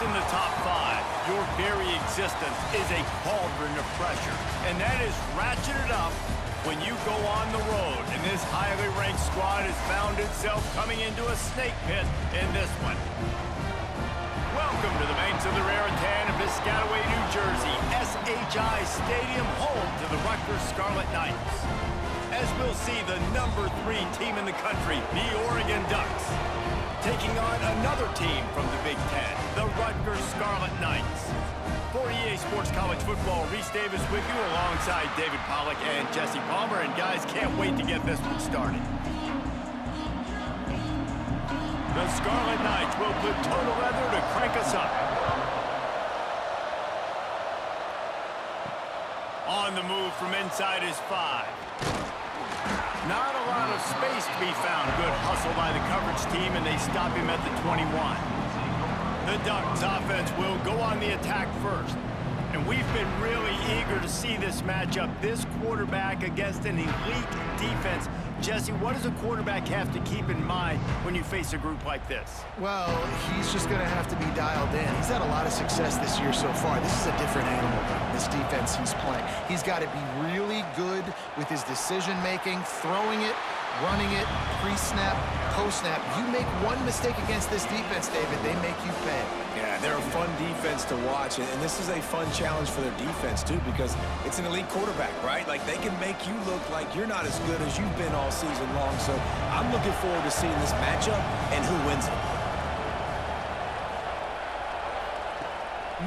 in the top five, your very existence is a cauldron of pressure. And that is ratcheted up when you go on the road. And this highly ranked squad has found itself coming into a snake pit in this one. Welcome to the banks of the Raritan of Piscataway, New Jersey, SHI Stadium, home to the Rutgers Scarlet Knights. As we'll see the #3 team in the country, the Oregon Ducks, taking on another team from the Big Ten, the Rutgers Scarlet Knights. For EA Sports College Football, Reese Davis with you alongside David Pollack and Jesse Palmer. And guys, can't wait to get this one started. The Scarlet Knights will put total leather to crank us up. On the move from inside is 5. Not a lot of space to be found. Good hustle by the coverage team, and they stop him at the 21. The Ducks offense will go on the attack first. And we've been really eager to see this matchup. This quarterback against an elite defense. Jesse, what does a quarterback have to keep in mind when you face a group like this? Well, he's just going to have to be dialed in. He's had a lot of success this year so far. This is a different animal, this defense he's playing. He's got to be really good with his decision-making, throwing it, running it, pre-snap, post-snap. You make one mistake against this defense, David, they make you pay. Yeah, they're a fun defense to watch, and this is a fun challenge for their defense, too, because it's an elite quarterback, right? Like, they can make you look like you're not as good as you've been all season long, so I'm looking forward to seeing this matchup and who wins it.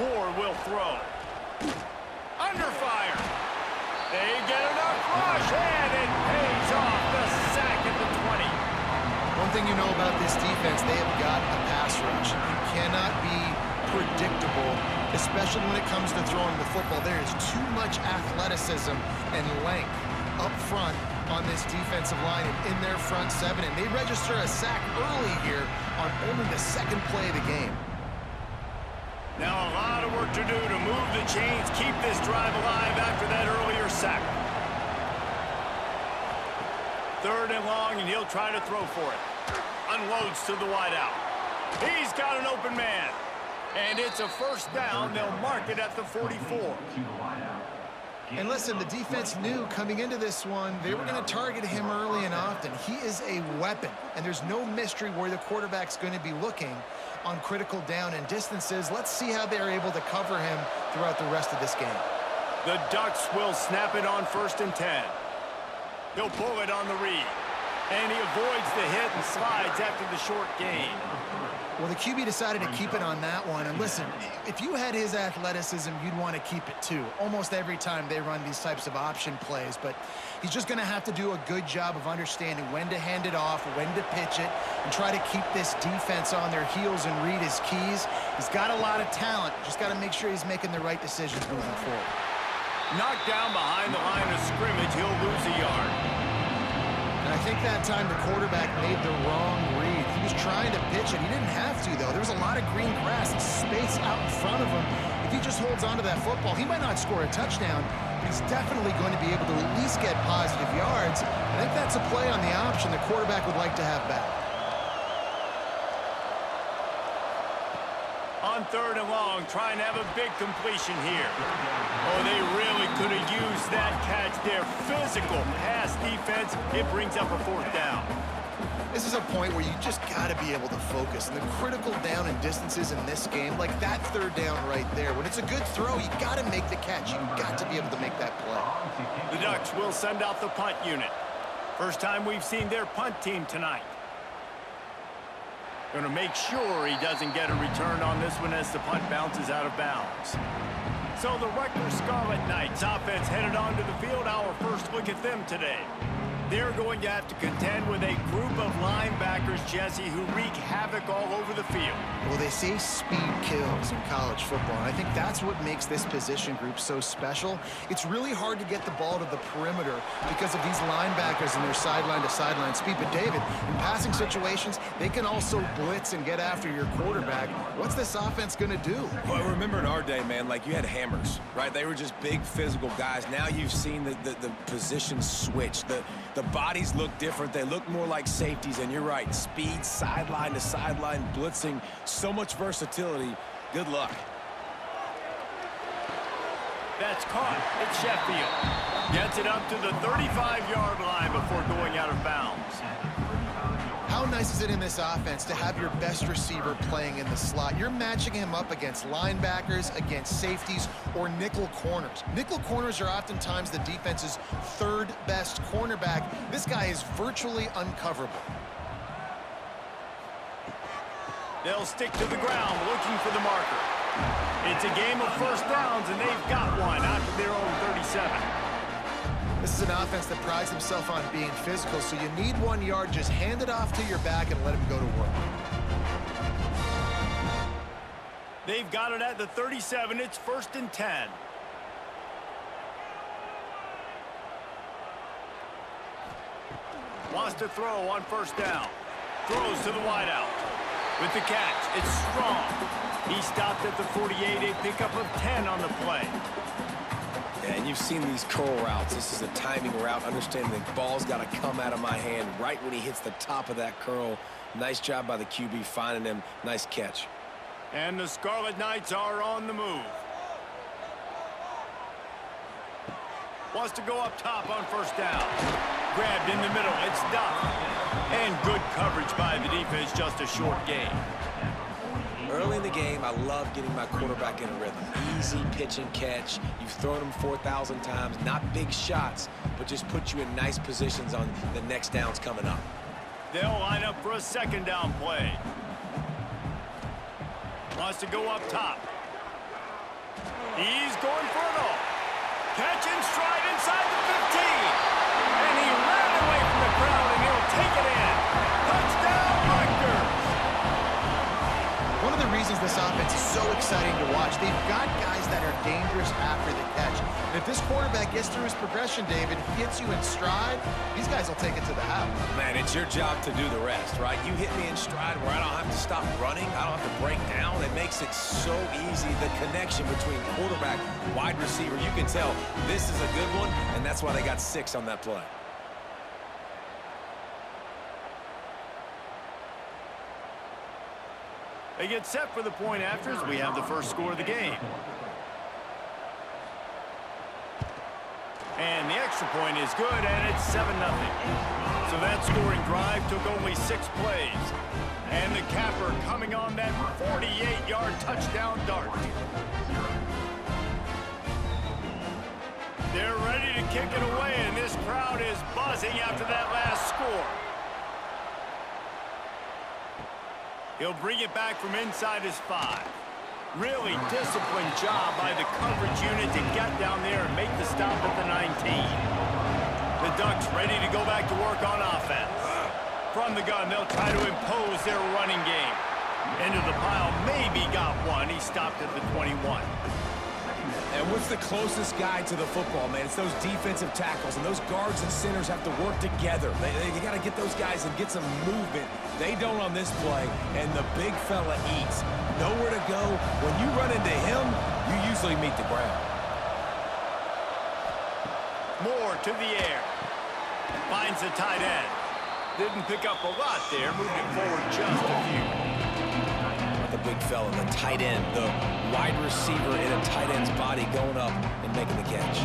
Moore will throw. Under fire. They get enough rush, and it pays off. The sack at the 20. One thing you know about this defense, they have got a pass rush. You cannot be predictable, especially when it comes to throwing the football. There is too much athleticism and length up front on this defensive line and in their front seven, and they register a sack early here on only the second play of the game. Now a lot of work to do to move the chains, keep this drive alive after that earlier sack. 3rd and long, and he'll try to throw for it. Unloads to the wideout. He's got an open man. And it's a first down. They'll mark it at the 44. And listen, the defense knew coming into this one, they were going to target him early and often. He is a weapon, and there's no mystery where the quarterback's going to be looking on critical down and distances. Let's see how they're able to cover him throughout the rest of this game. The Ducks will snap it on 1st and 10. He'll pull it on the read. And he avoids the hit and slides after the short gain. Well, the QB decided to keep it on that one. And listen, if you had his athleticism, you'd want to keep it too. Almost every time they run these types of option plays. But he's just going to have to do a good job of understanding when to hand it off, when to pitch it, and try to keep this defense on their heels and read his keys. He's got a lot of talent. Just got to make sure he's making the right decisions moving forward. Knocked down behind the line of scrimmage, he'll lose a yard. And I think that time the quarterback made the wrong read. He was trying to pitch it. He didn't have to, though. There was a lot of green grass and space out in front of him. If he just holds on to that football, he might not score a touchdown, but he's definitely going to be able to at least get positive yards. I think that's a play on the option the quarterback would like to have back. On 3rd and long, trying to have a big completion here. Oh, they really could have used that catch there. Physical pass defense. It brings up a 4th down. This is a point where you just got to be able to focus. And the critical down and distances in this game, like that 3rd down right there, when it's a good throw, you got to make the catch. You got to be able to make that play. The Ducks will send out the punt unit. First time we've seen their punt team tonight. Going to make sure he doesn't get a return on this one as the punt bounces out of bounds. So the Rutgers Scarlet Knights offense headed onto the field. Our first look at them today. They're going to have to contend with a group of linebackers, Jesse, who wreak havoc all over the field. Well, they say speed kills in college football, and I think that's what makes this position group so special. It's really hard to get the ball to the perimeter because of these linebackers and their sideline-to-sideline speed. But, David, in passing situations, they can also blitz and get after your quarterback. What's this offense going to do? Well, remember in our day, man, like you had hammers, right? They were just big physical guys. Now you've seen the positions switch. The bodies look different. They look more like safeties, and you're right. Speed, sideline to sideline, blitzing, so much versatility. Good luck. That's caught. It's Sheffield. Gets it up to the 35-yard line before going out of bounds. How nice is it in this offense to have your best receiver playing in the slot? You're matching him up against linebackers, against safeties, or nickel corners. Nickel corners are oftentimes the defense's third best cornerback. This guy is virtually uncoverable. They'll stick to the ground looking for the marker. It's a game of first downs, and they've got one out to their own 37. This is an offense that prides himself on being physical, so you need 1 yard, just hand it off to your back and let him go to work. They've got it at the 37. It's 1st and 10. Wants to throw on 1st down. Throws to the wideout. With the catch, it's Strong. He stopped at the 48, a pickup of 10 on the play. And you've seen these curl routes. This is a timing route. Understanding the ball's got to come out of my hand right when he hits the top of that curl. Nice job by the QB finding him. Nice catch. And the Scarlet Knights are on the move. Wants to go up top on 1st down. Grabbed in the middle. It's Duff. And good coverage by the defense. Just a short gain. Early in the game, I love getting my quarterback in a rhythm. Easy pitch and catch. You've thrown him 4,000 times. Not big shots, but just put you in nice positions on the next downs coming up. They'll line up for a 2nd down play. Wants to go up top. He's going for it all. Catch and stride inside the 15. And he ran away from the crowd, and he'll take it in. Touchdown, Rutgers. One of the reasons this offense is so exciting to watch, they've got guys that are dangerous after the catch. And if this quarterback gets through his progression, David, gets you in stride, these guys will take it to the house. Man, it's your job to do the rest, right? You hit me in stride where I don't have to stop running. I don't have to break down. It makes it so easy. The connection between quarterback, wide receiver, you can tell this is a good one, and that's why they got 6 on that play. They get set for the point after as we have the first score of the game. And the extra point is good, and it's 7-0. So that scoring drive took only 6 plays. And the capper coming on that 48-yard touchdown dart. They're ready to kick it away, and this crowd is buzzing after that last score. He'll bring it back from inside his 5. Really disciplined job by the coverage unit to get down there and make the stop at the 19. The Ducks ready to go back to work on offense. From the gun, they'll try to impose their running game. Into the pile, maybe got one. He stopped at the 21. And what's the closest guy to the football, man? It's those defensive tackles, and those guards and centers have to work together. They got to get those guys and get some movement. They don't on this play, and the big fella eats. Nowhere to go. When you run into him, you usually meet the ground. More to the air. Finds the tight end. Didn't pick up a lot there, moving forward just a few. The big fella, the tight end, the wide receiver in a tight end's body going up and making the catch.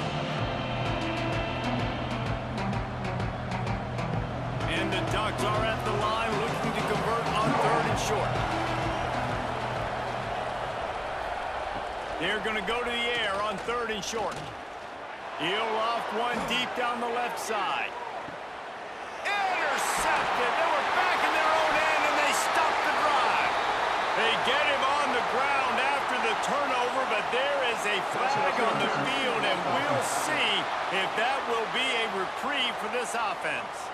And the Ducks are at the line looking to convert on 3rd and short. They're going to go to the air on 3rd and short. He'll loft one deep down the left side. Intercepted. They were back in their own end, and they stopped the drive. They get him on the ground after the turnover, but there is a flag on the field, and we'll see if that will be a reprieve for this offense.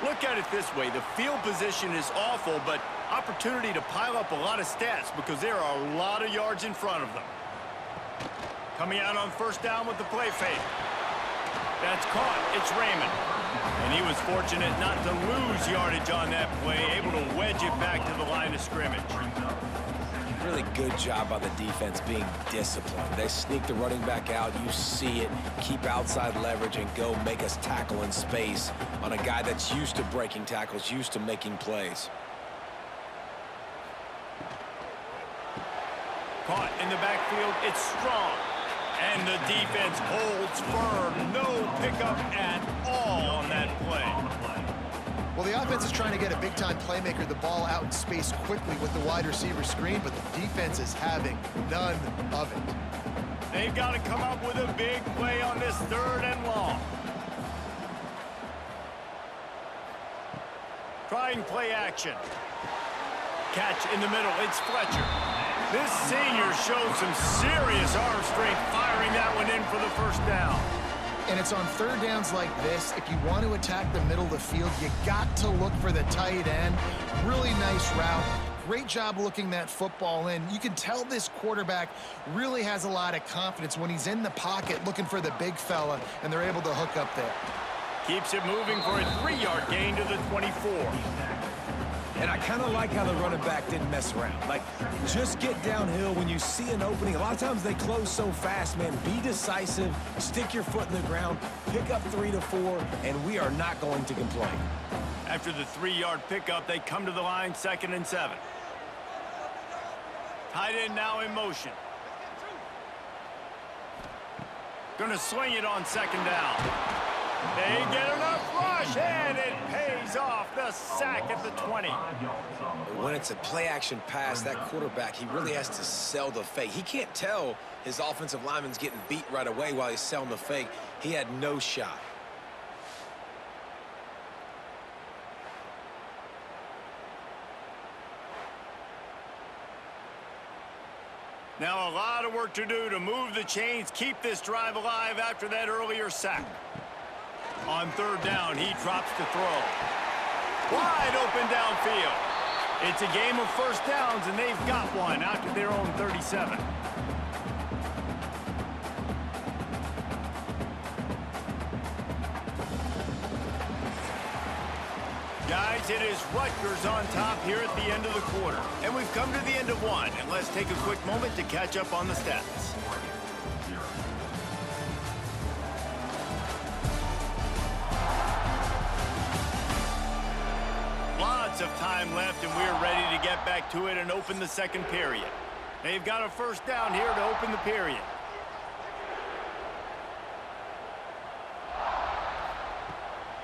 Look at it this way. The field position is awful, but opportunity to pile up a lot of stats because there are a lot of yards in front of them. Coming out on 1st down with the play fake. That's caught. It's Raymond. And he was fortunate not to lose yardage on that play, able to wedge it back to the line of scrimmage. Really good job by the defense being disciplined. They sneak the running back out. You see it. Keep outside leverage and go make us tackle in space on a guy that's used to breaking tackles, used to making plays. caught in the backfield. It's strong. And the defense holds firm. No pickup at all on that play. Well, the offense is trying to get a big-time playmaker the ball out in space quickly with the wide receiver screen, but the defense is having none of it. They've got to come up with a big play on this 3rd and long. Trying play action. Catch in the middle. It's Fletcher. This senior showed some serious arm strength firing that one in for the first down. And it's on 3rd downs like this. If you want to attack the middle of the field, you got to look for the tight end. Really nice route. Great job looking that football in. You can tell this quarterback really has a lot of confidence when he's in the pocket looking for the big fella, and they're able to hook up there. Keeps it moving for a 3-yard gain to the 24. And I kind of like how the running back didn't mess around. Like, just get downhill when you see an opening. A lot of times they close so fast, man. Be decisive, stick your foot in the ground, pick up 3 to 4, and we are not going to complain. After the 3-yard pickup, they come to the line, 2nd and 7. Tight end now in motion. Gonna swing it on 2nd down. They get enough rush, and it pays off. The sack at the 20. When it's a play-action pass, that quarterback, he really has to sell the fake. He can't tell his offensive lineman's getting beat right away while he's selling the fake. He had no shot. Now a lot of work to do to move the chains, keep this drive alive after that earlier sack. On 3rd down, he drops to throw. Wide open downfield. It's a game of first downs, and they've got one after their own 37. Guys, it is Rutgers on top here at the end of the quarter. And we've come to the end of one, and let's take a quick moment to catch up on the stats. Lots of time left, and we're ready to get back to it and open the 2nd period. They've got a first down here to open the period.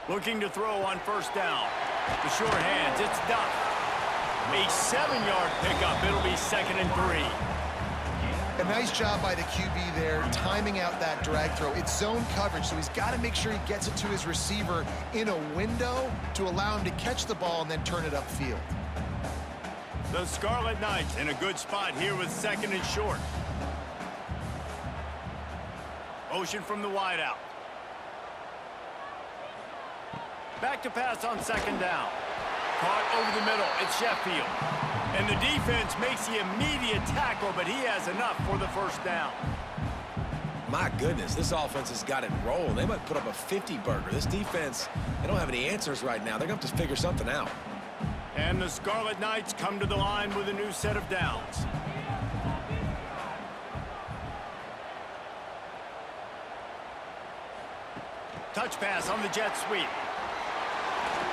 Looking to throw on 1st down. The short hands, it's Duff. A 7-yard pickup. It'll be 2nd and 3. A nice job by the QB there, timing out that drag throw. It's zone coverage, so he's got to make sure he gets it to his receiver in a window to allow him to catch the ball and then turn it upfield. The Scarlet Knights in a good spot here with 2nd and short. Motion from the wideout. Back to pass on 2nd down. Caught over the middle. It's Sheffield. And the defense makes the immediate tackle, but he has enough for the first down. My goodness, this offense has got it rolling. They might put up a 50-burger. This defense, they don't have any answers right now. They're going to have to figure something out. And the Scarlet Knights come to the line with a new set of downs. Touch pass on the jet sweep.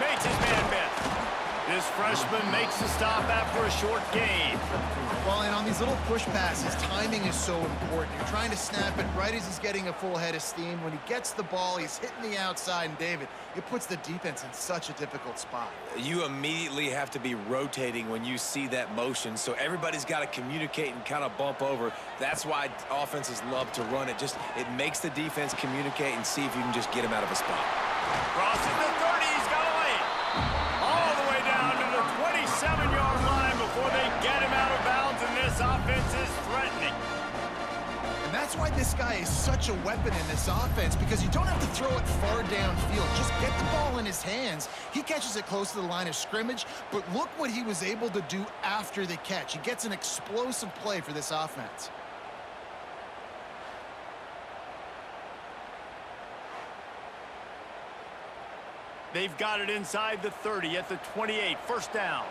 Makes his man miss. This freshman makes the stop after a short gain. Well, and on these little push passes, timing is so important. You're trying to snap it right as he's getting a full head of steam. When he gets the ball, he's hitting the outside, and David, it puts the defense in such a difficult spot. You immediately have to be rotating when you see that motion, so everybody's got to communicate and kind of bump over. That's why offenses love to run it. It makes the defense communicate and see if you can just get him out of a spot. Crosses the 30, he's got a lane. All the way down to the 27-yard line before they get him out of bounds, and this offense is threatening. And that's why this guy is such a weapon in this offense, because you don't have to throw it far downfield. Just get the ball in his hands. He catches it close to the line of scrimmage, but look what he was able to do after the catch. He gets an explosive play for this offense. They've got it inside the 30 at the 28. First down.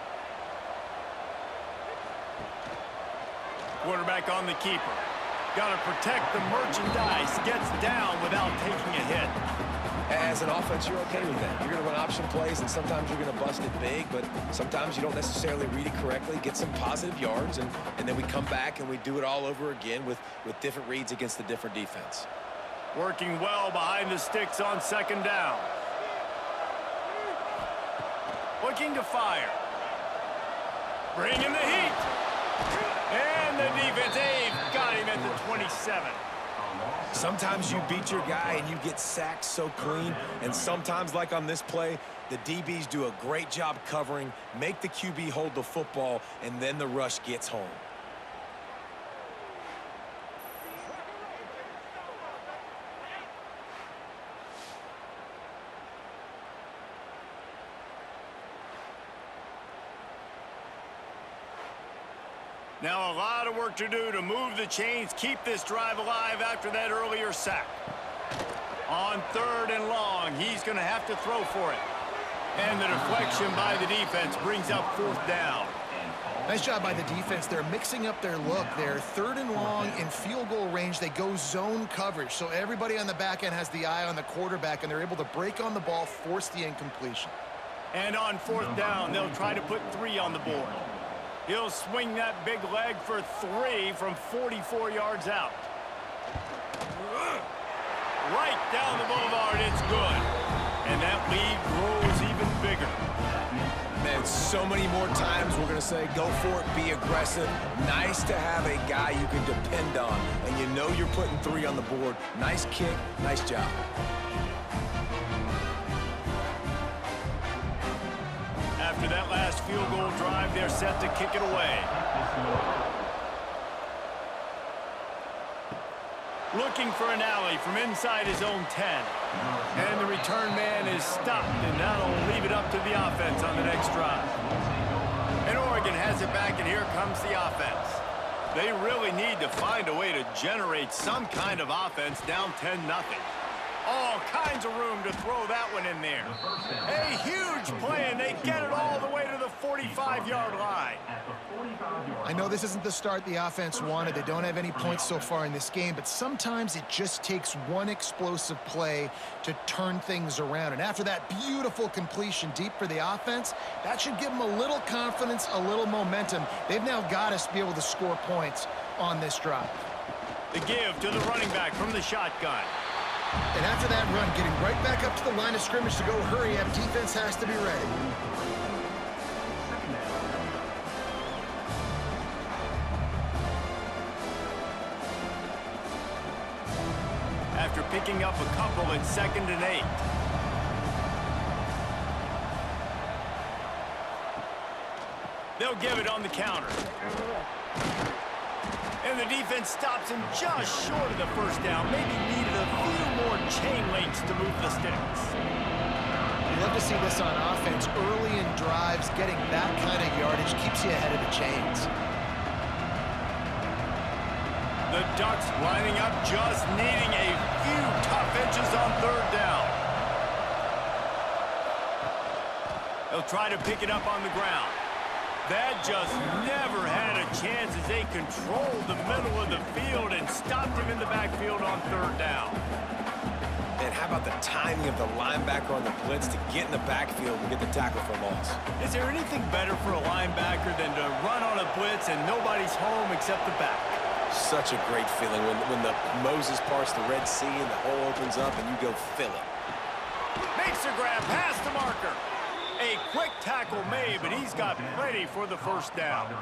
Quarterback on the keeper. Got to protect the merchandise. Gets down without taking a hit. As an offense, you're okay with that. You're going to run option plays, and sometimes you're going to bust it big, but sometimes you don't necessarily read it correctly, get some positive yards, and then we come back and we do it all over again with different reads against the different defense. Working well behind the sticks on second down. Looking to fire. Bringing the heat. And the defense, got him at the 27. Sometimes you beat your guy and you get sacked so clean, and sometimes, like on this play, the DBs do a great job covering, make the QB hold the football, and then the rush gets home. Now a lot of work to do to move the chains, keep this drive alive after that earlier sack. On 3rd and long, he's going to have to throw for it. And the deflection by the defense brings up 4th down. Nice job by the defense. They're mixing up their look. They're 3rd and long in field goal range. They go zone coverage, so everybody on the back end has the eye on the quarterback, and they're able to break on the ball, force the incompletion. And on 4th down, they'll try to put 3 on the board. He'll swing that big leg for 3 from 44 yards out. Right down the boulevard, it's good. And that lead grows even bigger. Man, so many more times we're going to say, go for it, be aggressive. Nice to have a guy you can depend on, and you know you're putting 3 on the board. Nice kick, nice job. After that last field goal drive, they're set to kick it away. Looking for an alley from inside his own 10. And the return man is stopped, and that'll leave it up to the offense on the next drive. And Oregon has it back, and here comes the offense. They really need to find a way to generate some kind of offense down 10-0. All kinds of room to throw that one in there. A huge play, and they get it all the way to the 45-yard line. I know this isn't the start the offense wanted. They don't have any points so far in this game, but sometimes it just takes one explosive play to turn things around. And after that beautiful completion deep for the offense, that should give them a little confidence, a little momentum. They've now got us to be able to score points on this drive. The give to the running back from the shotgun. And after that run, getting right back up to the line of scrimmage to go hurry up, defense has to be ready. After picking up a couple, it's 2nd and 8. They'll give it on the counter. And the defense stops him just short of the first down. Maybe needed a few more chain links to move the sticks. You love to see this on offense. Early in drives, getting that kind of yardage keeps you ahead of the chains. The Ducks lining up, just needing a few tough inches on 3rd down. They'll try to pick it up on the ground. That just never had a chance as they controlled the middle of the field and stopped him in the backfield on 3rd down. And how about the timing of the linebacker on the blitz to get in the backfield and get the tackle for loss? Is there anything better for a linebacker than to run on a blitz and nobody's home except the back? Such a great feeling when the Moses parts the Red Sea and the hole opens up and you go fill it. Makes the grab past the marker. A quick tackle made, but he's got plenty for the first down.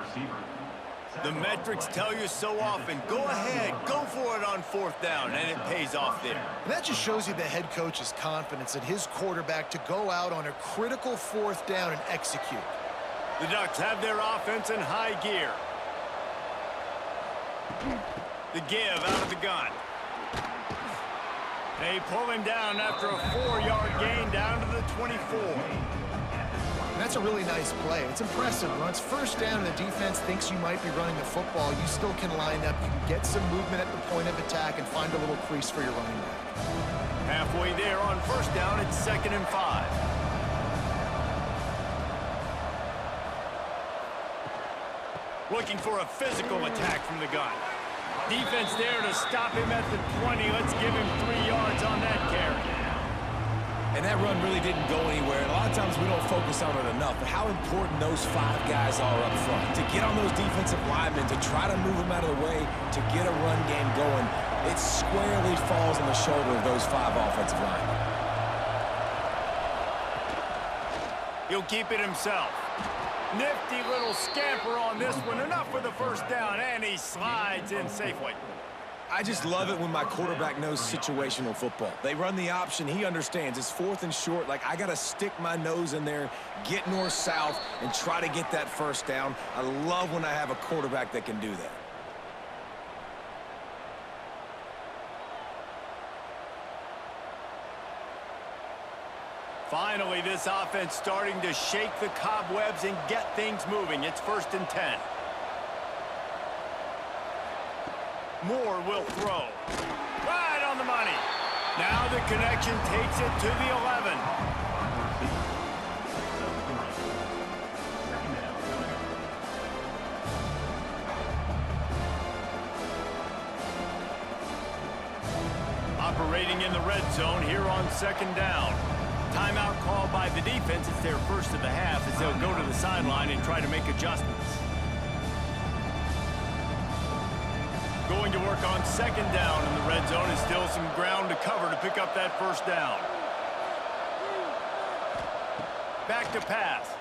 The metrics tell you so often, go ahead, go for it on 4th down, and it pays off there. And that just shows you the head coach's confidence in his quarterback to go out on a critical 4th down and execute. The Ducks have their offense in high gear. The give out of the gun. They pull him down after a 4-yard gain down to the 24. And that's a really nice play. It's impressive. When it's 1st down and the defense thinks you might be running the football, you still can line up. You can get some movement at the point of attack and find a little crease for your running back. Halfway there on 1st down, it's 2nd and 5. Looking for a physical attack from the gun. Defense there to stop him at the 20. Let's give him 3 yards on that carry. And that run really didn't go anywhere. And a lot of times we don't focus on it enough, but how important those 5 guys are up front. To get on those defensive linemen, to try to move them out of the way, to get a run game going, it squarely falls on the shoulder of those 5 offensive linemen. He'll keep it himself. Nifty little scamper on this one. Enough for the first down, and he slides in safely. I just love it when my quarterback knows situational football. They run the option. He understands. It's 4th and short. Like, I got to stick my nose in there, get north-south, and try to get that first down. I love when I have a quarterback that can do that. Finally, this offense starting to shake the cobwebs and get things moving. It's 1st and 10. Moore will throw. Right on the money. Now the connection takes it to the 11. Operating in the red zone here on 2nd down. Timeout called by the defense. It's their first of the half as they'll go to the sideline and try to make adjustments. Going to work on 2nd down in the red zone is still some ground to cover to pick up that first down. Back to pass.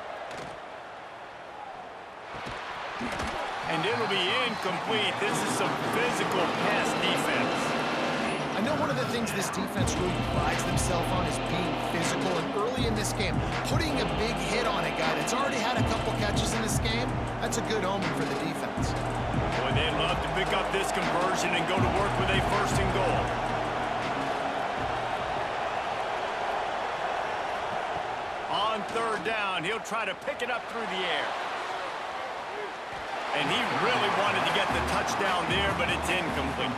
And it'll be incomplete. This is some physical pass defense. I know one of the things this defense really prides themselves on is being physical, and early in this game, putting a big hit on a guy that's already had a couple catches in this game, that's a good omen for the defense. Boy, they'd love to pick up this conversion and go to work with a 1st and goal. On 3rd down, he'll try to pick it up through the air. And he really wanted to get the touchdown there, but it's incomplete.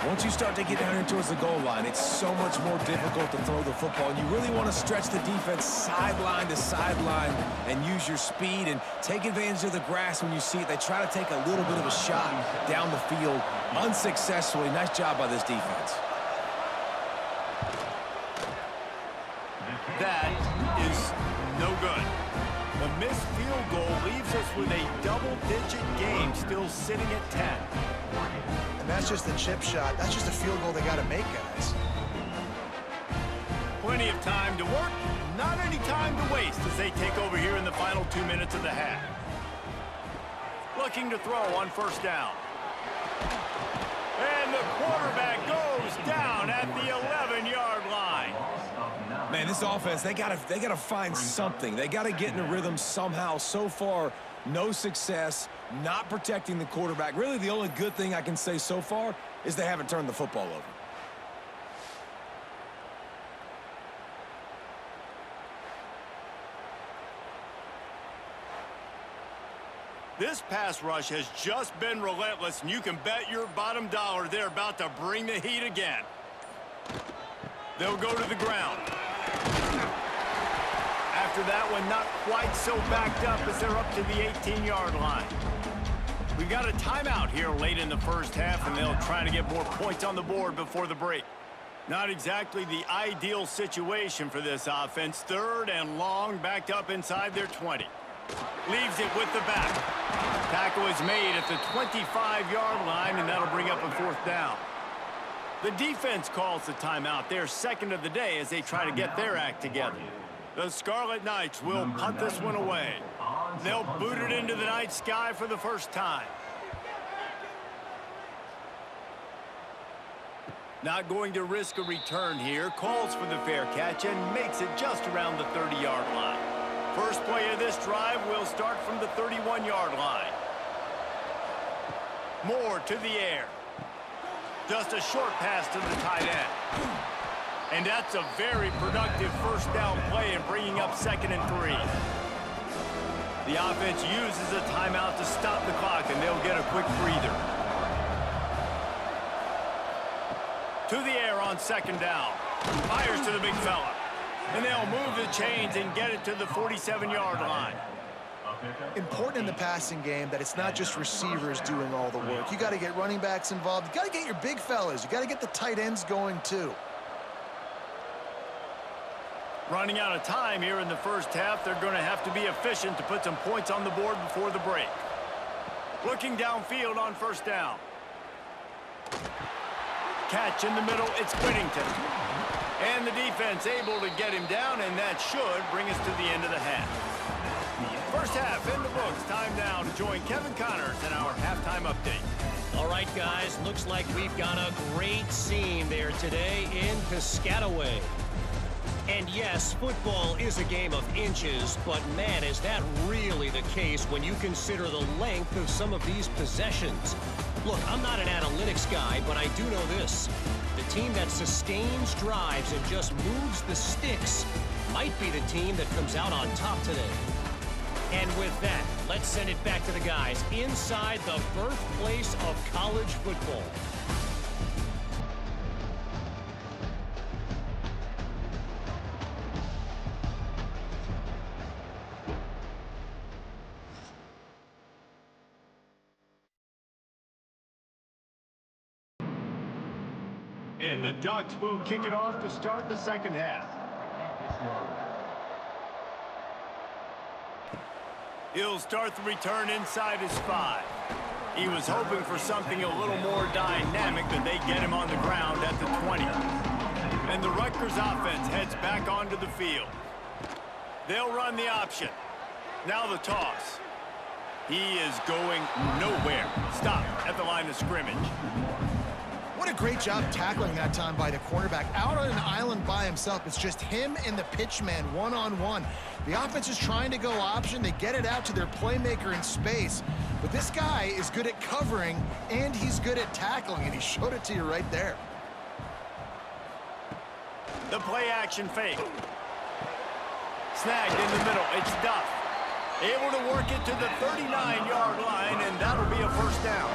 Once you start to get down here towards the goal line, it's so much more difficult to throw the football. And you really want to stretch the defense sideline to sideline and use your speed and take advantage of the grass when you see it. They try to take a little bit of a shot down the field unsuccessfully. Nice job by this defense. That is no good. The missed field goal leaves us with a double-digit game still sitting at 10. That's just the chip shot. That's just a field goal they got to make, guys. Plenty of time to work, not any time to waste as they take over here in the final 2 minutes of the half. Looking to throw on 1st down. And the quarterback goes down at the 11-yard line. Man, this offense, they gotta find something. They gotta get in a rhythm somehow. So far, no success, not protecting the quarterback. Really, the only good thing I can say so far is they haven't turned the football over. This pass rush has just been relentless, and you can bet your bottom dollar they're about to bring the heat again. They'll go to the ground. After that one, not quite so backed up as they're up to the 18-yard line. We've got a timeout here late in the first half, and they'll try to get more points on the board before the break. Not exactly the ideal situation for this offense. 3rd and long, backed up inside their 20. Leaves it with the back. Tackle is made at the 25-yard line, and that'll bring up a 4th down. The defense calls the timeout, their 2nd of the day, as they try to get their act together. The Scarlet Knights will punt this one away. They'll boot it into the night sky for the first time. Not going to risk a return here. Calls for the fair catch and makes it just around the 30-yard line. First play of this drive will start from the 31-yard line. Moore to the air. Just a short pass to the tight end. And that's a very productive first down play in bringing up 2nd and 3. The offense uses a timeout to stop the clock, and they'll get a quick breather. To the air on 2nd down. Fires to the big fella. And they'll move the chains and get it to the 47-yard line. Important in the passing game that it's not just receivers doing all the work. You got to get running backs involved. You got to get your big fellas. You got to get the tight ends going too. Running out of time here in the first half, they're going to have to be efficient to put some points on the board before the break. Looking downfield on first down. Catch in the middle, it's Whittington. And the defense able to get him down, and that should bring us to the end of the half. First half in the books. Time now to join Kevin Connors in our halftime update. All right, guys, looks like we've got a great scene there today in Piscataway. And yes, football is a game of inches, but man, is that really the case when you consider the length of some of these possessions. Look, I'm not an analytics guy, but I do know this. The team that sustains drives and just moves the sticks might be the team that comes out on top today. And with that, let's send it back to the guys inside the birthplace of college football. And the Ducks will kick it off to start the second half. He'll start the return inside his 5. He was hoping for something a little more dynamic, but they get him on the ground at the 20. And the Rutgers offense heads back onto the field. They'll run the option. Now the toss. He is going nowhere. Stop at the line of scrimmage. What a great job tackling that time by the quarterback. Out on an island by himself. It's just him and the pitch man one-on-one. The offense is trying to go option. They get it out to their playmaker in space. But this guy is good at covering, and he's good at tackling, and he showed it to you right there. The play-action fake. Snagged in the middle. It's Duff. Able to work it to the 39-yard line, and that'll be a first down.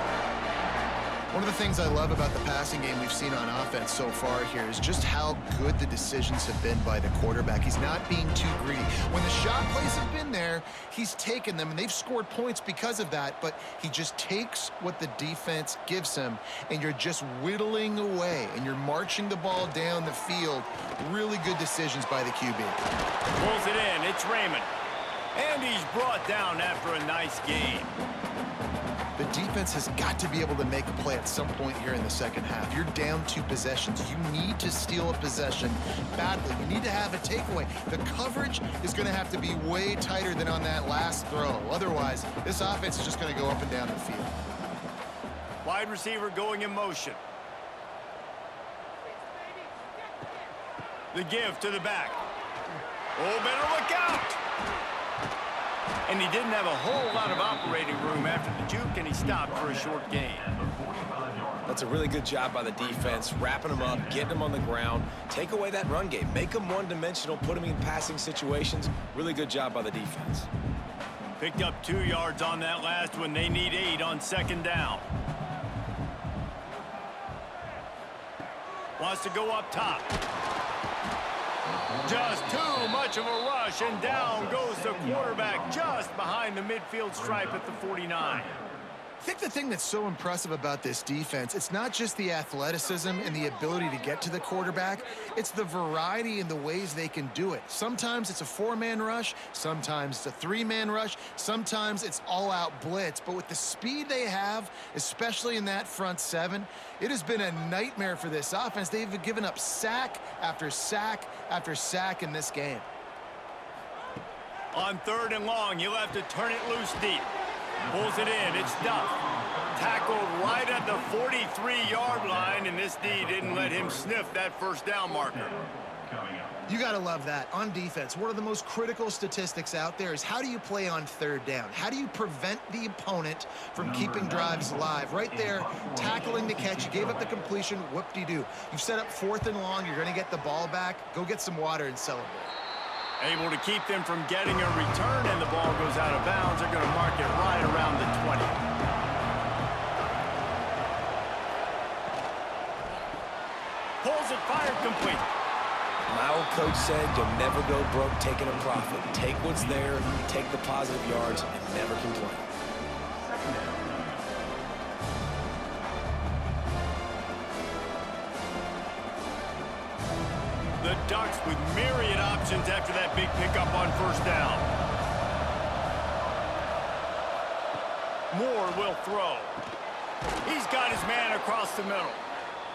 One of the things I love about the passing game we've seen on offense so far here is just how good the decisions have been by the quarterback. He's not being too greedy. When the shot plays have been there, he's taken them, and they've scored points because of that, but he just takes what the defense gives him, and you're just whittling away, and you're marching the ball down the field. Really good decisions by the QB. Pulls it in. It's Raymond. And he's brought down after a nice game. The defense has got to be able to make a play at some point here in the second half. You're down 2 possessions. You need to steal a possession badly. You need to have a takeaway. The coverage is going to have to be way tighter than on that last throw. Otherwise, this offense is just going to go up and down the field. Wide receiver going in motion. The give to the back. Oh, better look out! And he didn't have a whole lot of operating room after the juke, and he stopped for a short gain. That's a really good job by the defense, wrapping them up, getting them on the ground. Take away that run game. Make them one-dimensional, put them in passing situations. Really good job by the defense. Picked up 2 yards on that last one. They need 8 on second down. Wants to go up top. Just too much of a rush, and down goes the quarterback just behind the midfield stripe at the 49. I think the thing that's so impressive about this defense, it's not just the athleticism and the ability to get to the quarterback, it's the variety in the ways they can do it. Sometimes it's a 4-man rush, sometimes it's a 3-man rush, sometimes it's all-out blitz. But with the speed they have, especially in that front 7, it has been a nightmare for this offense. They've given up sack after sack after sack in this game. On 3rd and long, he'll have to turn it loose deep. Pulls it in. It's Duff. Tackled right at the 43-yard line, and this D didn't let him sniff that first down marker. You got to love that. On defense, one of the most critical statistics out there is how do you play on 3rd down? How do you prevent the opponent from keeping drives alive? Right there, tackling the catch. You gave up the completion. Whoop-de-doo. You've set up 4th and long. You're going to get the ball back. Go get some water and celebrate. Able to keep them from getting a return, and the ball goes out of bounds. They're going to mark it right around the 20. Pulls it, fired, complete. My old coach said you'll never go broke taking a profit. Take what's there, take the positive yards, and never complain. The Ducks with myriad options possessions after that big pickup on first down. Moore will throw. He's got his man across the middle.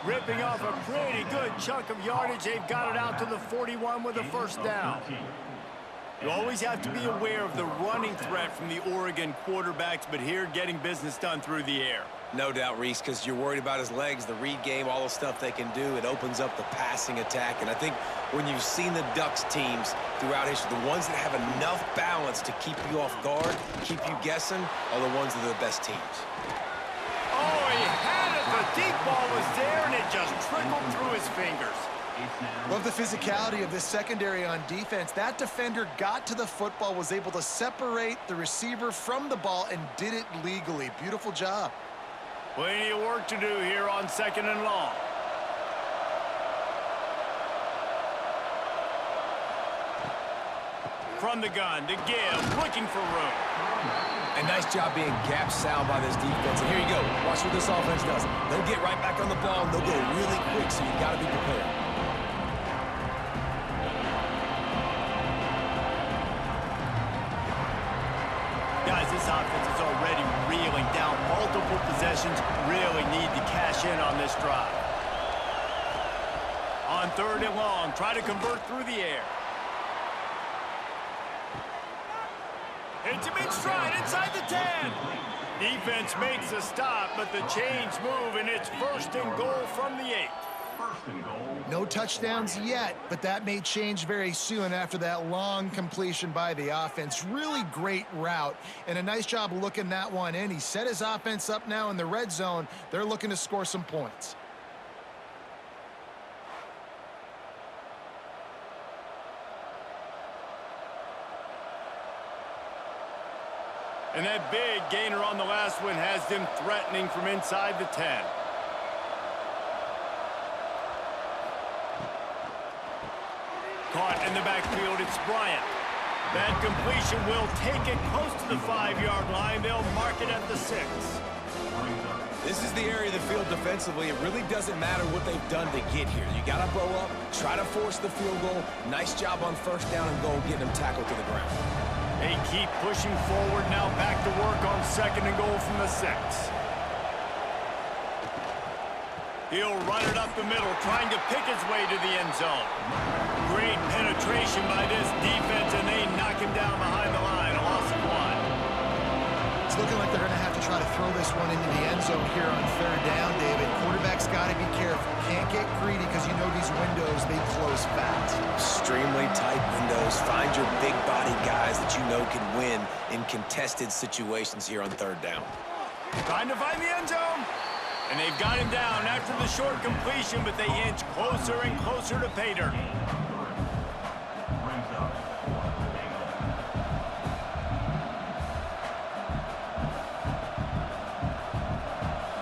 Ripping off a pretty good chunk of yardage. They've got it out to the 41 with a first down. You always have to be aware of the running threat from the Oregon quarterbacks, but here getting business done through the air. No doubt, Reese, because you're worried about his legs, the read game, all the stuff they can do. It opens up the passing attack. And I think when you've seen the Ducks teams throughout history, the ones that have enough balance to keep you off guard, keep you guessing, are the ones that are the best teams. Oh, he had it. The deep ball was there, and it just trickled through his fingers. Love the physicality of this secondary on defense. That defender got to the football, was able to separate the receiver from the ball, and did it legally. Beautiful job. Plenty of work to do here on second and long. From the gun to give, looking for room. A nice job being gap sound by this defense. And here you go. Watch what this offense does. They'll get right back on the ball, and they'll go really quick, so you got to be prepared. Guys, this offense is already reeling down. Multiple possessions, really need to cash in on this drive. On third and long, try to convert through the air. It's a big stride inside the 10. Defense makes a stop, but the chains move, and it's first and goal from the 8. No touchdowns yet, but that may change very soon after that long completion by the offense. Really great route, and a nice job looking that one in. He set his offense up now in the red zone. They're looking to score some points. And that big gainer on the last one has them threatening from inside the 10. Caught in the backfield, it's Bryant. That completion will take it close to the 5-yard line. They'll mark it at the 6. This is the area of the field defensively. It really doesn't matter what they've done to get here. You got to blow up, try to force the field goal. Nice job on first down and goal, getting them tackled to the ground. They keep pushing forward, now back to work on second and goal from the 6. He'll run it up the middle, trying to pick his way to the end zone. Great penetration by this defense, and they knock him down behind the line. A loss of 1. It's looking like they're going to have to try to throw this one into the end zone here on third down, David. Quarterback's got to be careful. Can't get greedy because you know these windows, they close fast. Extremely tight windows. Find your big body guys that you know can win in contested situations here on third down. Trying to find the end zone. And they've got him down after the short completion, but they inch closer and closer to pay dirt.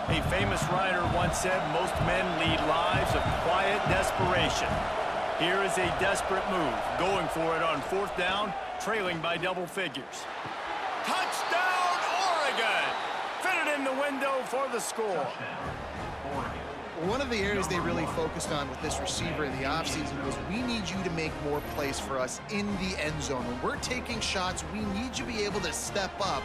A famous writer once said, most men lead lives of quiet desperation. Here is a desperate move, going for it on fourth down, trailing by double figures. Touchdown, Oregon! Fitted in the window for the score. One of the areas they really focused on with this receiver in the offseason was we need you to make more plays for us in the end zone. When we're taking shots, we need you to be able to step up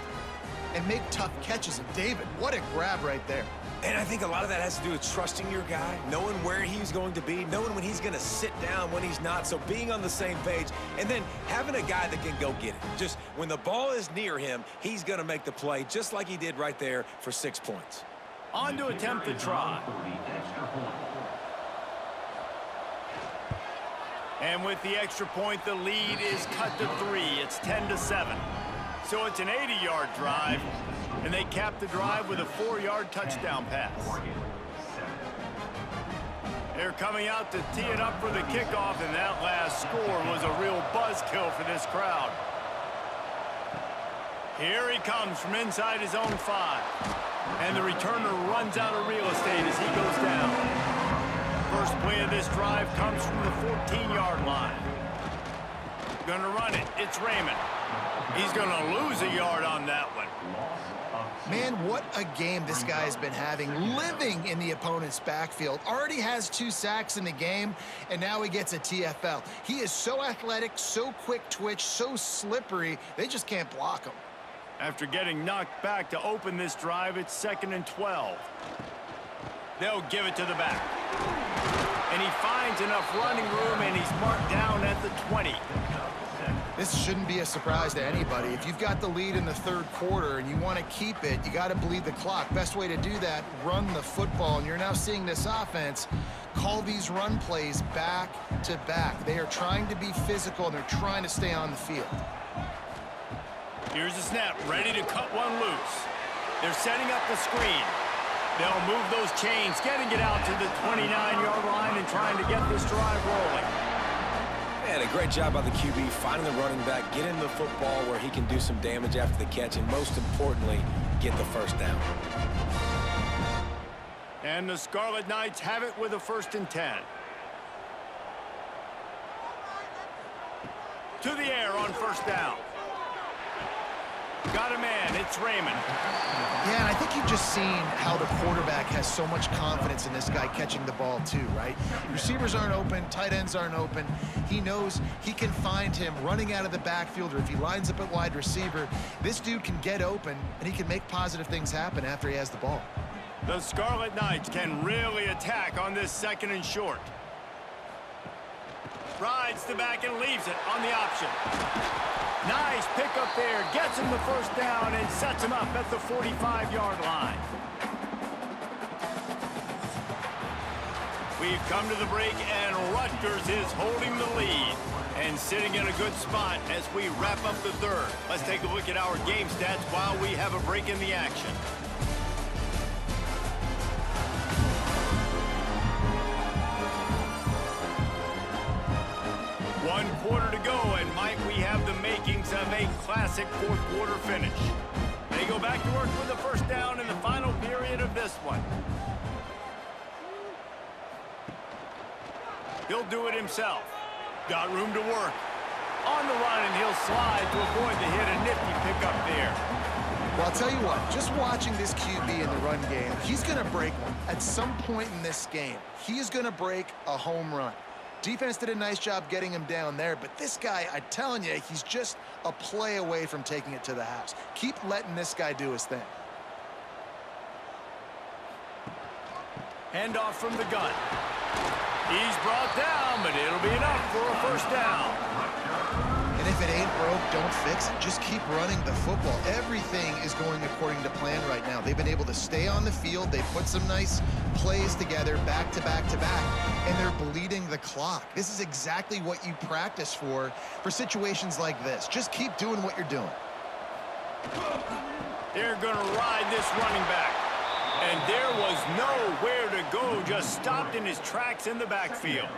and make tough catches. And David, what a grab right there. And I think a lot of that has to do with trusting your guy, knowing where he's going to be, knowing when he's going to sit down, when he's not. So being on the same page, and then having a guy that can go get it. Just when the ball is near him, he's going to make the play, just like he did right there for 6 points. On to attempt the try. And with the extra point, the lead is cut to 3. It's 10-7. So it's an 80-yard drive, and they cap the drive with a 4-yard touchdown pass. They're coming out to tee it up for the kickoff, and that last score was a real buzzkill for this crowd. Here he comes from inside his own 5. And the returner runs out of real estate as he goes down. First play of this drive comes from the 14-yard line. Gonna run it. It's Raymond. He's going to lose a yard on that one. Man, what a game this guy has been having, living in the opponent's backfield. Already has 2 sacks in the game, and now he gets a TFL. He is so athletic, so quick twitch, so slippery, they just can't block him. After getting knocked back to open this drive, it's 2nd and 12. They'll give it to the back. And he finds enough running room, and he's marked down at the 20. This shouldn't be a surprise to anybody. If you've got the lead in the 3rd quarter and you want to keep it, you got to bleed the clock. Best way to do that, run the football. And you're now seeing this offense call these run plays back to back. They are trying to be physical, and they're trying to stay on the field. Here's the snap, ready to cut one loose. They're setting up the screen. They'll move those chains, getting it out to the 29-yard line and trying to get this drive rolling. And a great job by the QB finding the running back, getting the football where he can do some damage after the catch, and most importantly, get the first down. And the Scarlet Knights have it with a 1st and 10. To the air on 1st down. Got a man, it's Raymond. Yeah, and I think you've just seen how the quarterback has so much confidence in this guy catching the ball too, right? Receivers aren't open, tight ends aren't open. He knows he can find him running out of the backfield, or if he lines up at wide receiver, this dude can get open, and he can make positive things happen after he has the ball. The Scarlet Knights can really attack on this 2nd and short. Rides the back and leaves it on the option. Nice pickup there, gets him the 1st down and sets him up at the 45-yard line. We've come to the break, and Rutgers is holding the lead and sitting in a good spot as we wrap up the 3rd. Let's take a look at our game stats while we have a break in the action. One quarter to go, and might we have the makings of a classic 4th quarter finish. They go back to work with the 1st down in the final period of this one. He'll do it himself. Got room to work. On the run, and he'll slide to avoid the hit. A nifty pickup there. Well, I'll tell you what, just watching this QB in the run game, he's going to break one. At some point in this game, he is going to break a home run. Defense did a nice job getting him down there, but this guy, I'm telling you, he's just a play away from taking it to the house. Keep letting this guy do his thing. Handoff from the gun. He's brought down, but it'll be enough for a 1st down. And if it ain't broke, don't fix it. Just keep running the football. Everything is going according to plan right now. They've been able to stay on the field. They put some nice plays together back to back to back, and they're bleeding the clock. This is exactly what you practice for situations like this. Just keep doing what you're doing. They're going to ride this running back. And there was nowhere to go, just stopped in his tracks in the backfield.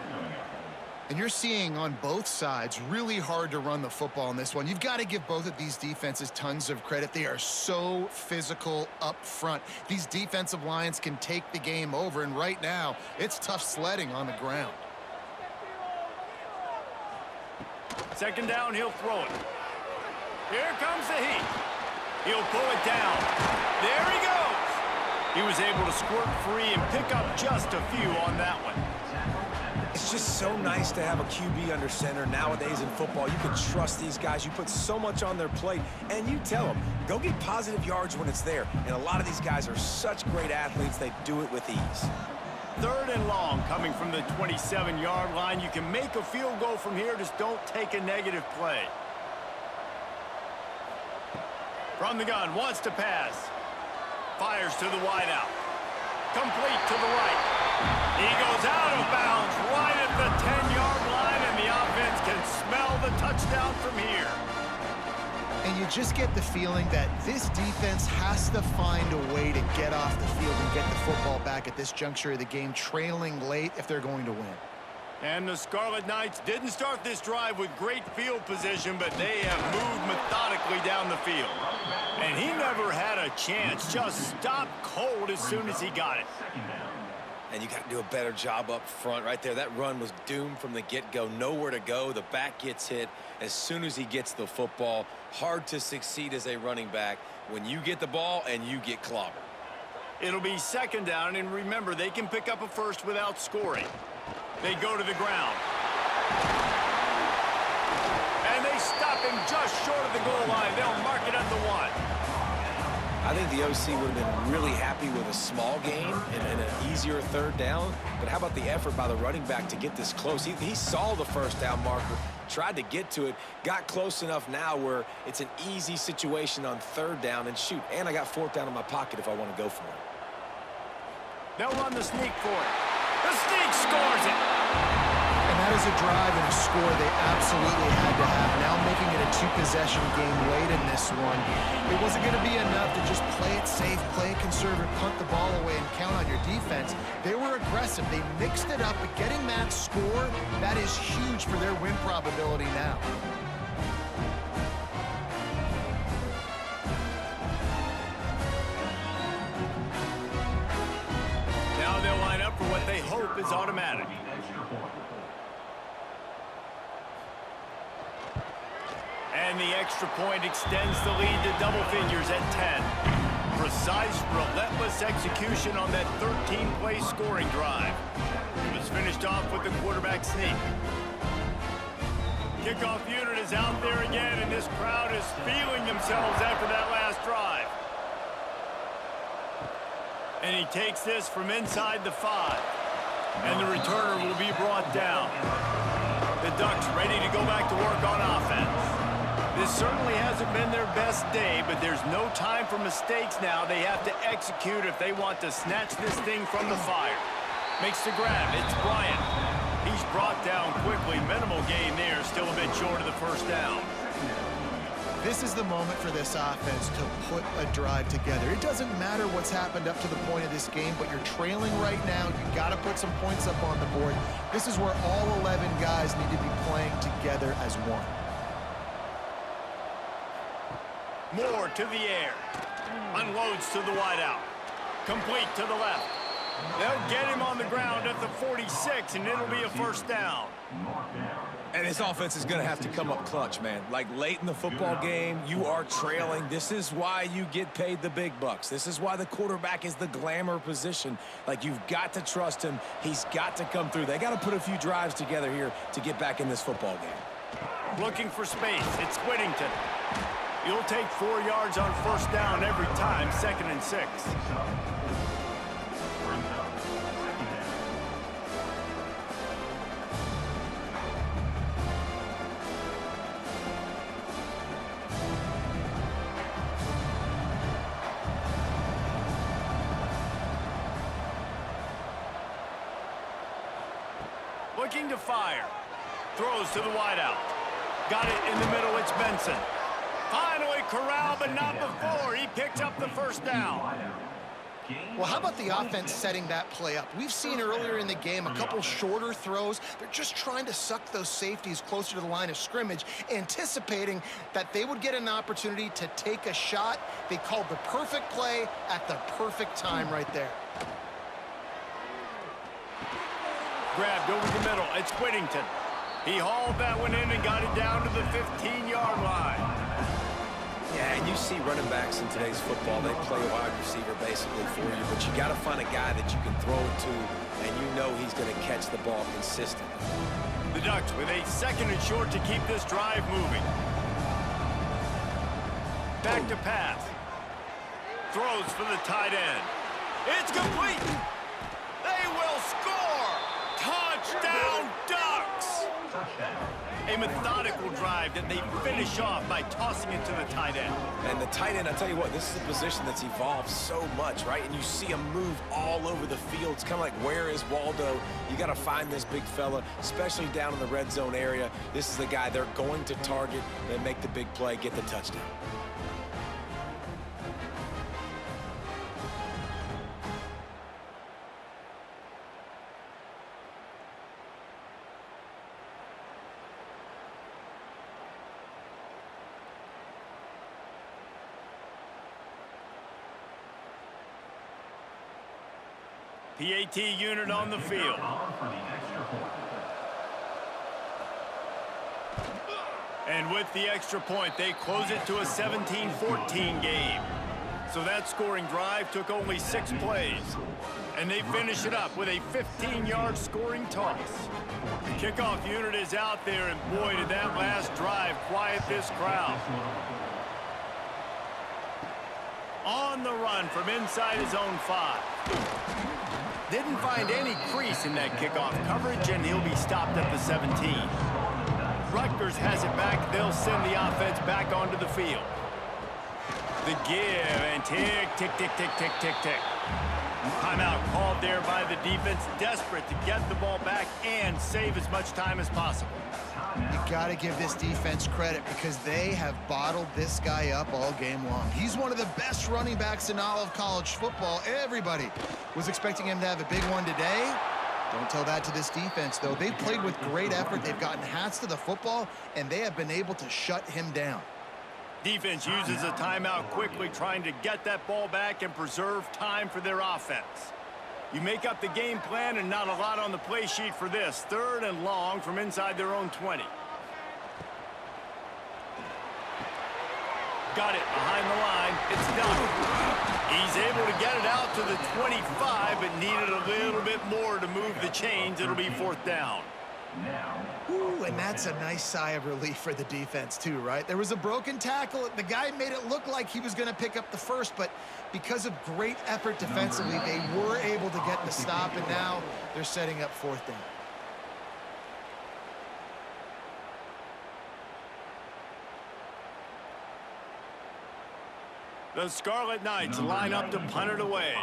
And you're seeing on both sides really hard to run the football in this one. You've got to give both of these defenses tons of credit. They are so physical up front. These defensive lines can take the game over, and right now it's tough sledding on the ground. 2nd down, he'll throw it. Here comes the heat. He'll pull it down. There he goes. He was able to squirt free and pick up just a few on that one. It's just so nice to have a QB under center nowadays in football. You can trust these guys. You put so much on their plate, and you tell them, go get positive yards when it's there. And a lot of these guys are such great athletes, they do it with ease. 3rd and long coming from the 27-yard line. You can make a field goal from here, just don't take a negative play. From the gun, wants to pass. Fires to the wideout. Complete to the right. He goes out of bounds right at the 10-yard line, and the offense can smell the touchdown from here. And you just get the feeling that this defense has to find a way to get off the field and get the football back at this juncture of the game, trailing late if they're going to win. And the Scarlet Knights didn't start this drive with great field position, but they have moved methodically down the field. And he never had a chance, just stopped cold as soon as he got it. and you got to do a better job up front right there. That run was doomed from the get-go. Nowhere to go. The back gets hit as soon as he gets the football. Hard to succeed as a running back when you get the ball and you get clobbered. It'll be second down, and remember, they can pick up a first without scoring. They go to the ground. And they stop him just short of the goal line. They'll mark it at the 1. I think the OC would have been really happy with a small gain and an easier third down. But how about the effort by the running back to get this close? He saw the first down marker, tried to get to it, got close enough now where it's an easy situation on third down. And shoot, and I got fourth down in my pocket if I want to go for it. They'll run the sneak for it. The sneak scores it. And that is a drive and a score they absolutely had to have. Now making it a 2-possession game late in this one. It wasn't going to be enough to just play it safe, play it conservative, punt the ball away, and count on your defense. They were aggressive. They mixed it up, but getting that score, that is huge for their win probability now. Now they'll line up for what they hope is automatic. And the extra point extends the lead to double figures at 10. Precise, relentless execution on that 13-play scoring drive. It was finished off with the quarterback sneak. Kickoff unit is out there again, and this crowd is feeling themselves after that last drive. And he takes this from inside the 5. And the returner will be brought down. The Ducks ready to go back to work on offense. This certainly hasn't been their best day, but there's no time for mistakes now. They have to execute if they want to snatch this thing from the fire. Makes the grab. It's Bryant. He's brought down quickly. Minimal gain there. Still a bit short of the first down. This is the moment for this offense to put a drive together. It doesn't matter what's happened up to the point of this game, but you're trailing right now. You've got to put some points up on the board. This is where all 11 guys need to be playing together as one. Moore to the air. Unloads to the wideout. Complete to the left. They'll get him on the ground at the 46, and it'll be a first down. And this offense is going to have to come up clutch, man. Like late in the football game, you are trailing. This is why you get paid the big bucks. This is why the quarterback is the glamour position. Like, you've got to trust him. He's got to come through. They got to put a few drives together here to get back in this football game. Looking for space. It's Whittington. You'll take 4 yards on first down every time, 2nd and 6. Looking to fire. Throws to the wideout. Got it in the middle. It's Benson. Finally corralled, but not before. He picked up the first down. Well, how about the offense setting that play up? We've seen earlier in the game a couple shorter throws. They're just trying to suck those safeties closer to the line of scrimmage, anticipating that they would get an opportunity to take a shot. They called the perfect play at the perfect time right there. Grabbed over the middle. It's Whittington. He hauled that one in and got it down to the 15-yard line. Yeah, and you see running backs in today's football, they play a wide receiver basically for you, but you got to find a guy that you can throw it to, and you know he's going to catch the ball consistently. The Ducks with a 2nd and short to keep this drive moving. Back to pass. Throws for the tight end. It's complete. They will score. Touchdown, Ducks. A methodical drive that they finish off by tossing it to the tight end. And the tight end, I tell you what, this is a position that's evolved so much, right? And you see him move all over the field. It's kind of like, where is Waldo? You got to find this big fella, especially down in the red zone area. This is the guy they're going to target and make the big play, get the touchdown. PAT unit on the field. And with the extra point, they close it to a 17-14 game. So that scoring drive took only 6 plays. And they finish it up with a 15-yard scoring toss. The kickoff unit is out there, and boy, did that last drive quiet this crowd. On the run from inside his own 5. Didn't find any crease in that kickoff coverage, and he'll be stopped at the 17. Rutgers has it back. They'll send the offense back onto the field. The give, and tick, tick, tick, tick, tick, tick, tick. Timeout called there by the defense, desperate to get the ball back and save as much time as possible. You got to give this defense credit because they have bottled this guy up all game long. He's one of the best running backs in all of college football. Everybody was expecting him to have a big one today. Don't tell that to this defense, though. They've played with great effort. They've gotten hats to the football, and they have been able to shut him down. Defense uses a timeout quickly, trying to get that ball back and preserve time for their offense. You make up the game plan, and not a lot on the play sheet for this. 3rd and long from inside their own 20. Got it behind the line. It's done. He's able to get it out to the 25, but needed a little bit more to move the chains. It'll be 4th down. Ooh, and that's a nice sigh of relief for the defense, too, right? There was a broken tackle. The guy made it look like he was going to pick up the first, but because of great effort defensively, they were able to get the stop, and now they're setting up 4th down. The Scarlet Knights line up to punt it away.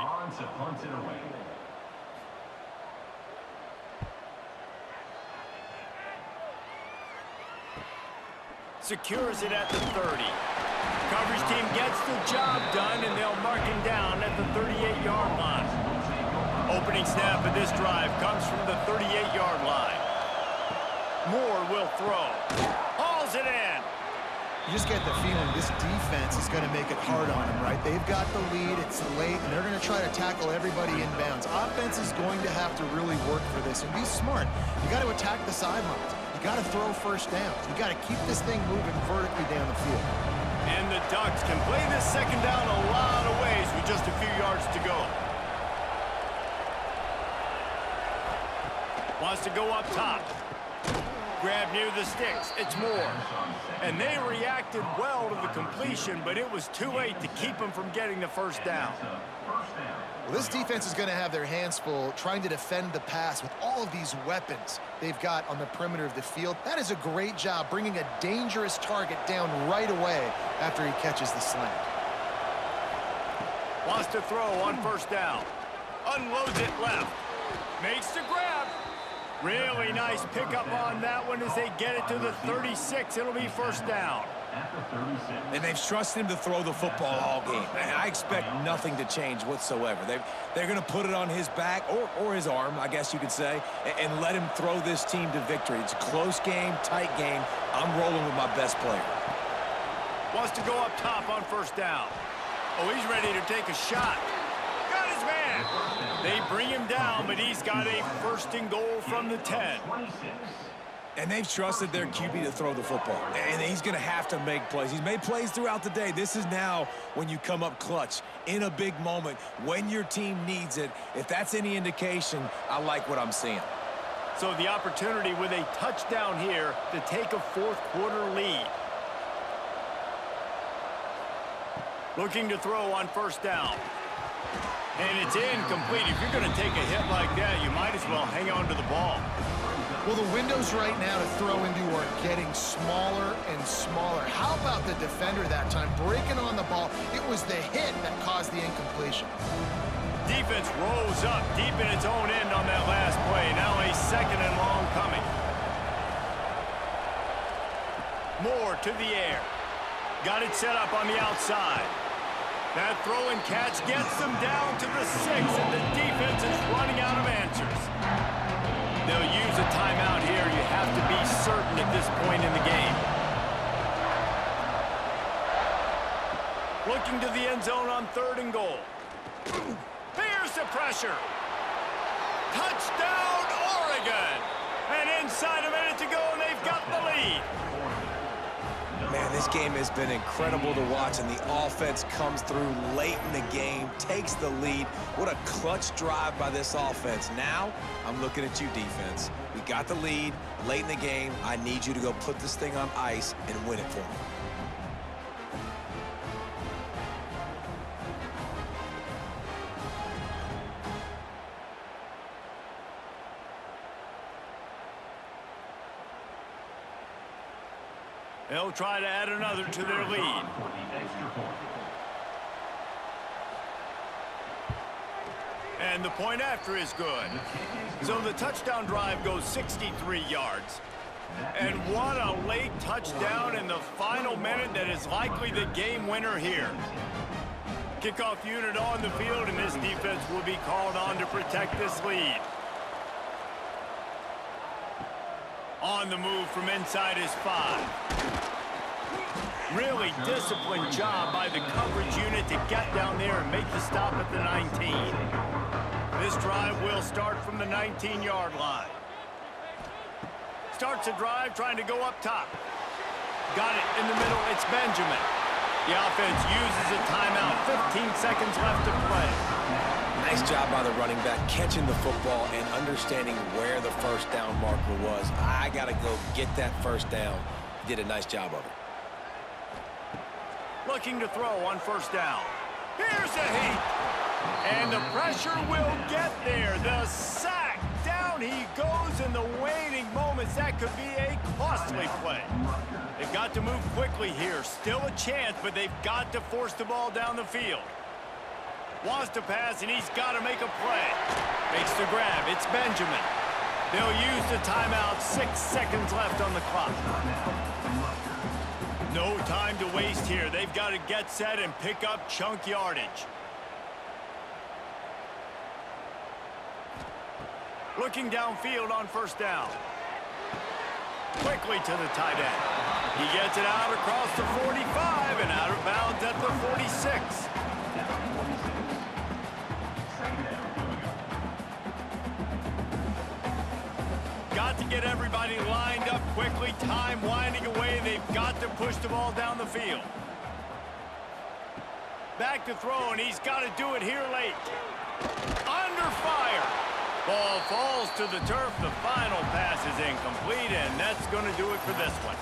Secures it at the 30. Coverage team gets the job done, and they'll mark him down at the 38-yard line. Opening snap of this drive comes from the 38-yard line. Moore will throw. Hauls it in. You just get the feeling this defense is going to make it hard on them, right? They've got the lead, it's late, and they're going to try to tackle everybody inbounds. Offense is going to have to really work for this and be smart. You got to attack the sidelines. You got to throw first downs. You got to keep this thing moving vertically down the field. And the Ducks can play this second down a lot of ways with just a few yards to go. Wants to go up top. Grab near the sticks. It's Moore. And they reacted well to the completion, but it was too late to keep them from getting the first down. Well, this defense is going to have their hands full trying to defend the pass with all of these weapons they've got on the perimeter of the field. That is a great job bringing a dangerous target down right away after he catches the slant. Wants to throw on first down. Unloads it left. Makes the grab. Really nice pickup on that one as they get it to the 36. It'll be first down. And they've trusted him to throw the football all game. And I expect nothing to change whatsoever. They're going to put it on his back, or his arm, I guess you could say, and let him throw this team to victory. It's a close game, tight game. I'm rolling with my best player. Wants to go up top on first down. Oh, he's ready to take a shot. Got his man. They bring him down, but he's got a 1st and goal from the 10. And they've trusted their QB to throw the football. And he's going to have to make plays. He's made plays throughout the day. This is now when you come up clutch in a big moment when your team needs it. If that's any indication, I like what I'm seeing. So the opportunity with a touchdown here to take a 4th quarter lead. Looking to throw on first down. And it's incomplete. If you're going to take a hit like that, you might as well hang on to the ball. Well, the windows right now to throw into are getting smaller and smaller. How about the defender that time breaking on the ball? It was the hit that caused the incompletion. Defense rolls up deep in its own end on that last play. Now a 2nd and long coming. Moore to the air. Got it set up on the outside. That throw and catch gets them down to the 6, and the defense is running out of answers. They'll use a timeout here. You have to be certain at this point in the game. Looking to the end zone on 3rd and goal. Here's the pressure. Touchdown, Oregon! And inside a minute to go, and they've got the lead. Man, this game has been incredible to watch, and the offense comes through late in the game, takes the lead. What a clutch drive by this offense. Now, I'm looking at you, defense. We got the lead late in the game. I need you to go put this thing on ice and win it for me. They'll try to add another to their lead. And the point after is good. So the touchdown drive goes 63 yards. And what a late touchdown in the final minute that is likely the game winner here. Kickoff unit on the field, and this defense will be called on to protect this lead. On the move from inside his 5. Really disciplined job by the coverage unit to get down there and make the stop at the 19. This drive will start from the 19-yard line. Starts a drive trying to go up top. Got it in the middle. It's Benjamin. The offense uses a timeout. 15 seconds left to play. Nice job by the running back catching the football and understanding where the first down marker was. I got to go get that first down. He did a nice job of it. Looking to throw on first down. Here's a heat. And the pressure will get there. The sack. Down he goes in the waning moments. That could be a costly play. They've got to move quickly here. Still a chance, but they've got to force the ball down the field. Wants to pass, and he's got to make a play. Makes the grab. It's Benjamin. They'll use the timeout. 6 seconds left on the clock. No time to waste here. They've got to get set and pick up chunk yardage. Looking downfield on first down. Quickly to the tight end. He gets it out across the 45 and out of bounds at the 46. Got to get everybody lined up quickly. Time winding away. They've got to push the ball down the field. Back to throw, and he's got to do it here late. Under fire. Ball falls to the turf. The final pass is incomplete, and that's going to do it for this one.